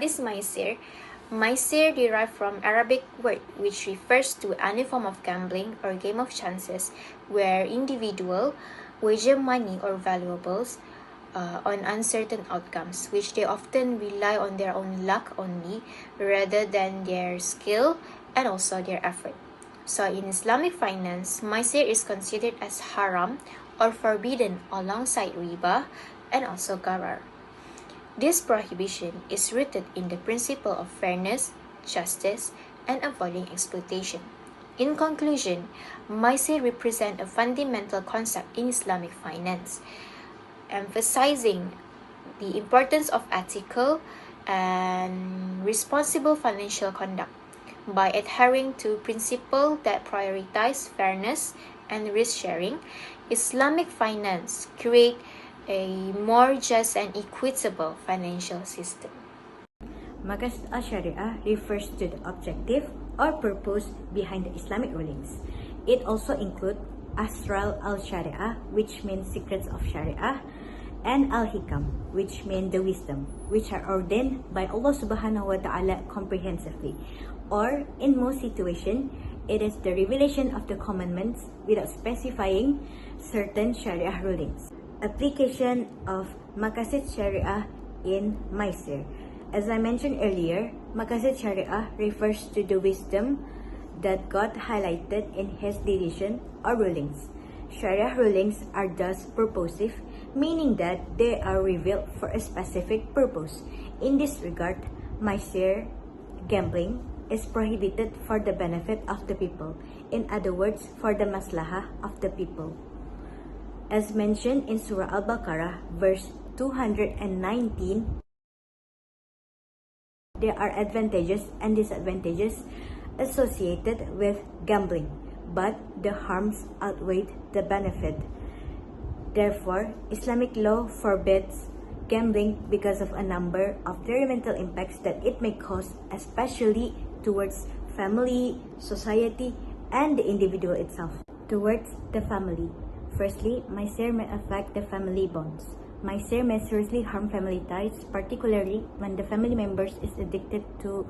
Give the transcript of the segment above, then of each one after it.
What is Maysir? Maysir derived from Arabic word which refers to any form of gambling or game of chances where individual wager money or valuables on uncertain outcomes, which they often rely on their own luck only rather than their skill and also their effort. So in Islamic finance, Maysir is considered as haram or forbidden alongside riba and also gharar. This prohibition is rooted in the principle of fairness, justice, and avoiding exploitation. In conclusion, Maysir represents a fundamental concept in Islamic finance, emphasizing the importance of ethical and responsible financial conduct by adhering to principles that prioritize fairness and risk sharing. Islamic finance creates a more just and equitable financial system. Maqasid al-Shariah refers to the objective or purpose behind the Islamic rulings. It also includes Asrar al-Shariah, which means secrets of Shariah, and al-Hikam, which mean the wisdom, which are ordained by Allah subhanahu wa ta'ala comprehensively. Or, in most situations, it is the revelation of the commandments without specifying certain Shariah rulings. Application of Maqasid Shariah in Maysir. As I mentioned earlier, Maqasid Shariah refers to the wisdom that God highlighted in His decision or rulings. Shariah rulings are thus purposive, meaning that they are revealed for a specific purpose. In this regard, Maysir, gambling, is prohibited for the benefit of the people. In other words, for the maslahah of the people. As mentioned in Surah Al-Baqarah, verse 219, there are advantages and disadvantages associated with gambling, but the harms outweigh the benefit. Therefore, Islamic law forbids gambling because of a number of detrimental impacts that it may cause, especially towards family, society, and the individual itself. Towards the family. Firstly, Maysir may affect the family bonds. Maysir may seriously harm family ties, particularly when the family members is addicted to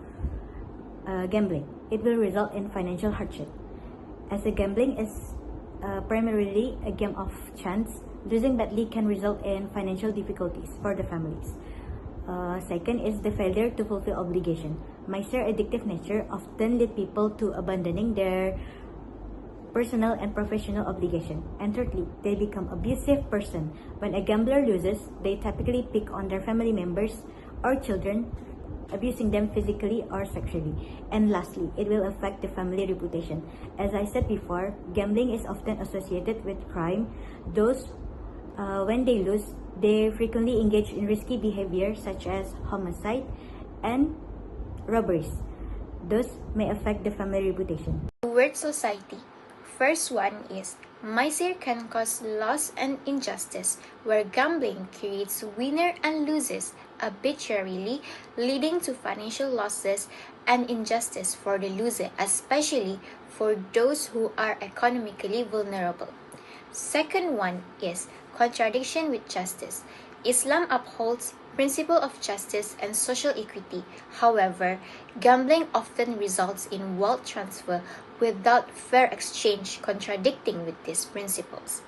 gambling. It will result in financial hardship. As the gambling is primarily a game of chance, losing badly can result in financial difficulties for the families. Second is the failure to fulfill obligation. Maysir addictive nature often lead people to abandoning their personal and professional obligation. And thirdly, they become abusive person. When a gambler loses, they typically pick on their family members or children, abusing them physically or sexually. And lastly, it will affect the family reputation. As I said before, gambling is often associated with crime. Those, when they lose, they frequently engage in risky behavior such as homicide and robberies. Those may affect the family reputation. Towards society. First one is Maysir can cause loss and injustice, where gambling creates winner and losers arbitrarily, leading to financial losses and injustice for the loser, especially for those who are economically vulnerable. Second one is contradiction with justice. Islam upholds principle of justice and social equity. However, gambling often results in wealth transfer without fair exchange, contradicting with these principles.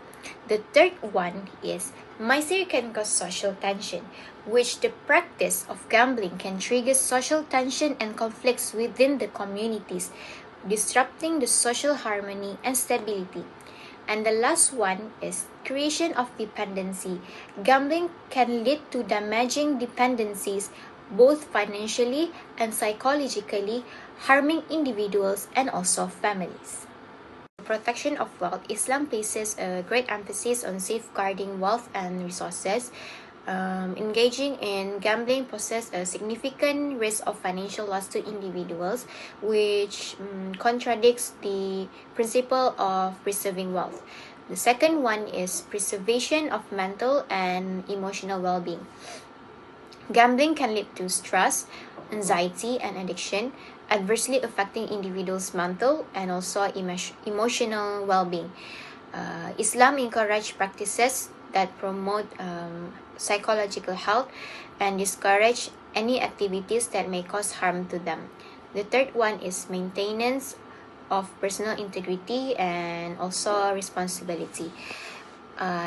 The third one is Maysir can cause social tension, which the practice of gambling can trigger social tension and conflicts within the communities, disrupting the social harmony and stability. And the last one is creation of dependency. Gambling can lead to damaging dependencies both financially and psychologically, harming individuals and also families. Protection of wealth. Islam places a great emphasis on safeguarding wealth and resources. Engaging in gambling poses a significant risk of financial loss to individuals, which contradicts the principle of preserving wealth. The second one is preservation of mental and emotional well-being. Gambling can lead to stress, anxiety, and addiction, adversely affecting individuals' mental and also emotional well-being. Islam encourages practices that promote psychological health and discourage any activities that may cause harm to them. The third one is maintenance of personal integrity and also responsibility.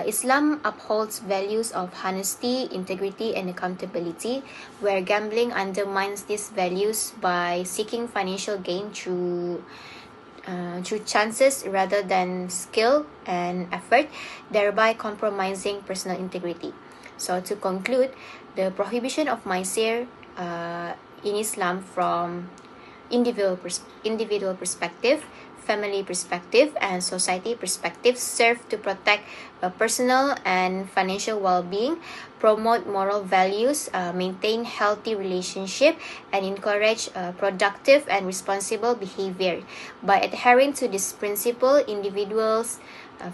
Islam upholds values of honesty, integrity, and accountability, where gambling undermines these values by seeking financial gain through chances rather than skill and effort, thereby compromising personal integrity. So to conclude, the prohibition of Maysir in Islam from individual perspective, family perspective, and society perspective serve to protect personal and financial well-being, promote moral values, maintain healthy relationship, and encourage productive and responsible behavior. By adhering to this principle, individuals,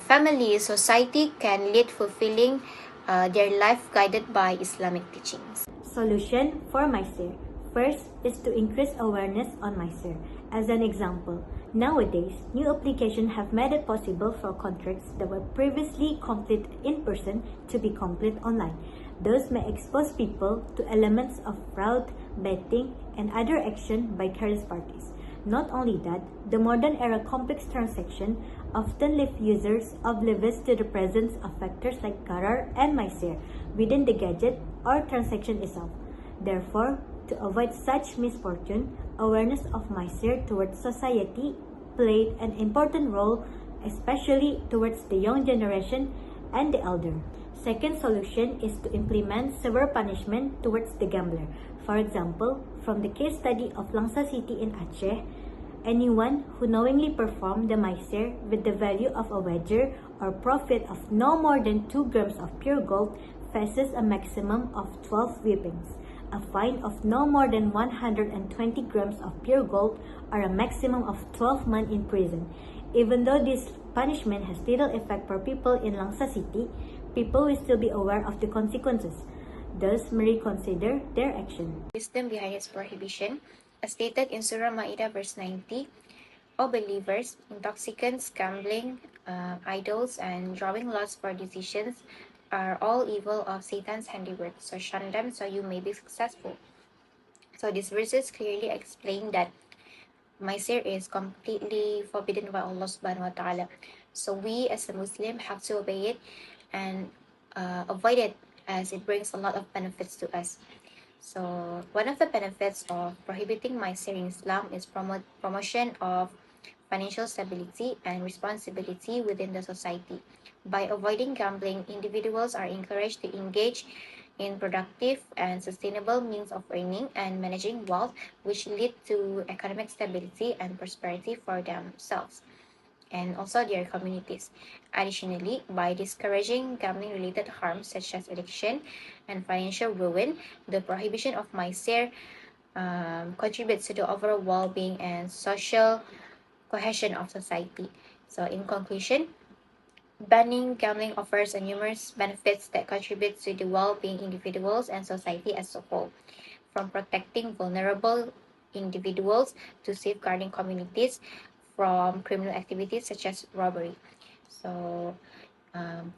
families, society can lead fulfilling their life guided by Islamic teachings. Solution for Maysir. First is to increase awareness on Maysir. As an example, nowadays, new applications have made it possible for contracts that were previously complete in person to be complete online. Those may expose people to elements of fraud, betting, and other action by careless parties. Not only that, the modern era complex transaction often leave users oblivious to the presence of factors like Gharar and Maysir within the gadget or transaction itself. Therefore, to avoid such misfortune, awareness of Maysir towards society played an important role, especially towards the young generation and the elder. Second solution is to implement severe punishment towards the gambler. For example, from the case study of Langsa City in Aceh, anyone who knowingly performed the Maysir with the value of a wager or profit of no more than 2 grams of pure gold faces a maximum of 12 whippings, a fine of no more than 120 grams of pure gold, or a maximum of 12 months in prison. Even though this punishment has little effect for people in Langsa City, people will still be aware of the consequences, thus may reconsider their action. Wisdom behind its prohibition, as stated in Surah Ma'idah verse 90, O believers, intoxicants, gambling, idols, and drawing lots for decisions are all evil of Satan's handiwork, so shun them so you may be successful. So these verses clearly explain that Maysir is completely forbidden by Allah subhanahu wa ta'ala. So we as a Muslim have to obey it and avoid it, as it brings a lot of benefits to us. So one of the benefits of prohibiting Maysir in Islam is promotion of financial stability and responsibility within the society. By avoiding gambling, individuals are encouraged to engage in productive and sustainable means of earning and managing wealth, which lead to economic stability and prosperity for themselves and also their communities. Additionally, by discouraging gambling-related harms such as addiction and financial ruin, the prohibition of Maysir contributes to the overall well-being and social cohesion of society. So in conclusion, banning gambling offers numerous benefits that contribute to the well-being individuals and society as a whole, from protecting vulnerable individuals to safeguarding communities from criminal activities such as robbery. So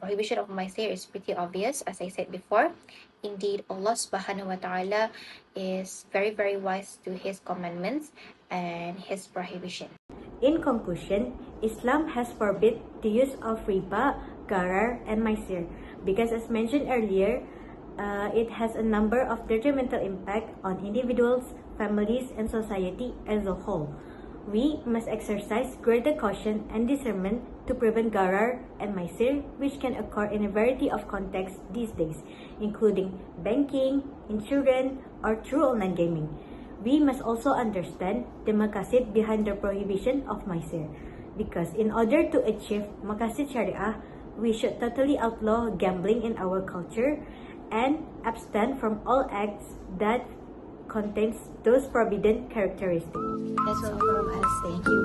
prohibition of Maysir is pretty obvious, as I said before. Indeed, Allah subhanahu wa ta'ala is very, very wise to his commandments and his prohibition. In conclusion, Islam has forbid the use of riba, gharar, and Maysir because, as mentioned earlier, it has a number of detrimental impact on individuals, families, and society as a whole. We must exercise greater caution and discernment to prevent gharar and Maysir, which can occur in a variety of contexts these days, including banking, insurance, or through online gaming. We must also understand the maqasid behind the prohibition of Maysir, because in order to achieve maqasid Shariah, we should totally outlaw gambling in our culture and abstain from all acts that contains those forbidden characteristics. That's all from us. Thank you.